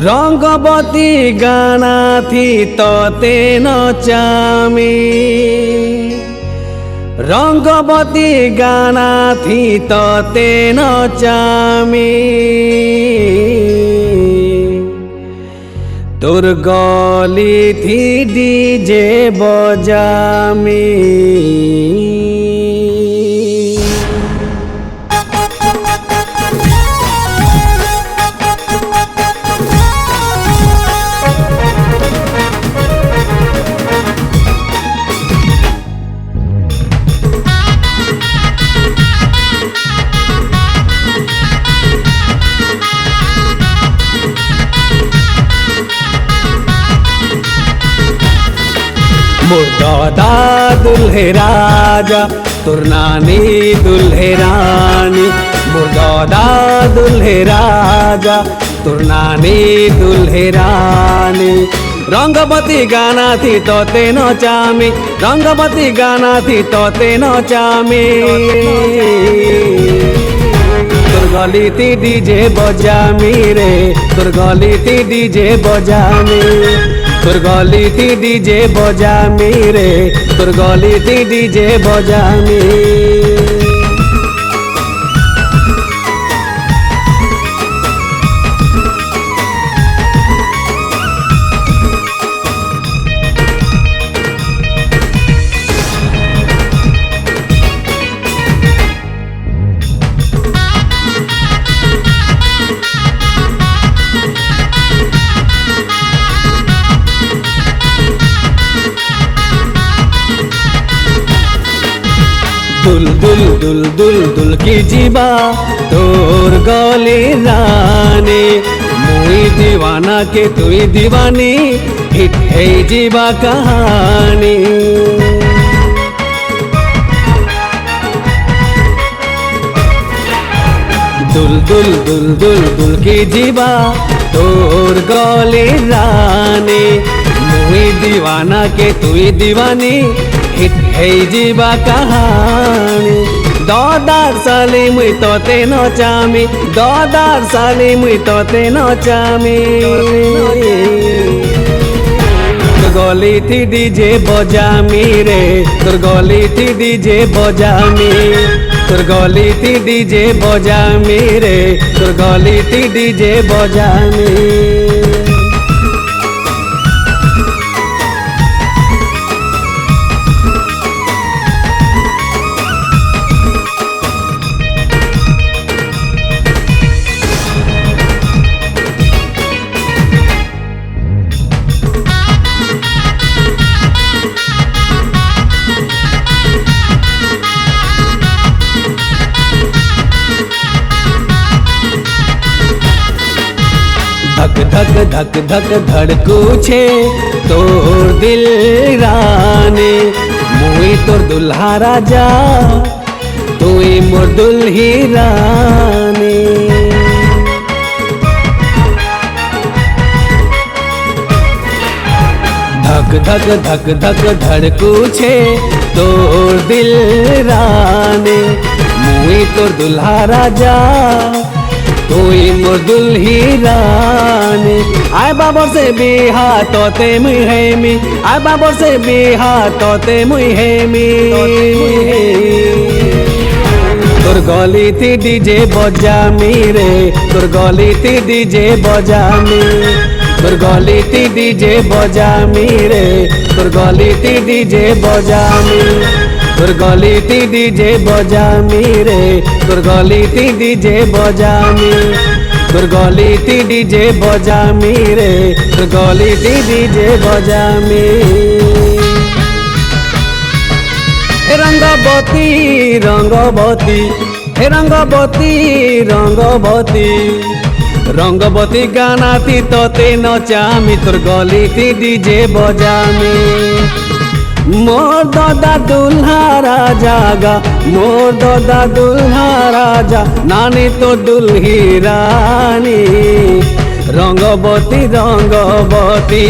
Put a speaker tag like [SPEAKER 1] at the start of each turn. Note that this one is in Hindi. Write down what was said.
[SPEAKER 1] रंगवती गाना थी तोते नचामी रंगवती गाना थी तोते नचामी तोर गली थी डीजे बजामी मोर दादा दुल्हे राजा तोर नानी दुल्हे रानी मोर दादा दुल्हे राजा तोर नानी दुल्हे रानी रंगवती गाना थी तोते नचामी रंगवती गाना थी तोते नचामी तोर गली थी डीजे बजामी रे तोर गली थी डीजे बजामी तोर गली थी डीजे बजामी रे तोर गली थी डीजे बजामी दुल दुल दुल दुल दुल की जीवा तोर गली रानी मुई दीवाना के तुई दीवानी हिट है जीवा कहानी दुल दुल दुल दुल दुल की जीवा तोर गली रानी मुई दीवाना के तुई दीवानी हिट है जीवा कहानी दादार साली मुई तोते नचामी दादार साली मुई तोते नचामी तोर गली थी डीजे बजामी रे तोर गली थी डीजे बजामी तोर गली थी डीजे बजामी रे तोर गली थी डीजे बजामी धक धक धक धक धड़कू छे तोर दिल रानी मुई तोर दुल्हा राजा तुई मोर दुल्ही रानी धक धक धक धक धड़कू छे तोर दिल रानी मुई तोर दुल्हा राजा तुई मोर दुल्ही रानी आय बाबर से बिहा तोते मुई हेमी आय बाबर से बिहा तोते मुई हेमी तोर गली थी डीजे बजामी रे तोर गली थी डीजे बजामी तोर गली थी डीजे बजामी रे तोर गली थी डीजे बजामी तोर गली थी डीजे बजामी रे तोर गली थी डीजे बजामी तोर गली थी डीजे बजामी रे तोर गली थी डीजे बजामी रंगवती रंगवती हे रंगवती रंगवती रंगवती गाना थी तोते नचामी तोर गली थी डीजे बजामी मोर दादा दुल्हा राजा गा मोर दादा दुल्हा राजा नानी तो दुल्ही रानी रंगवती रंगवती।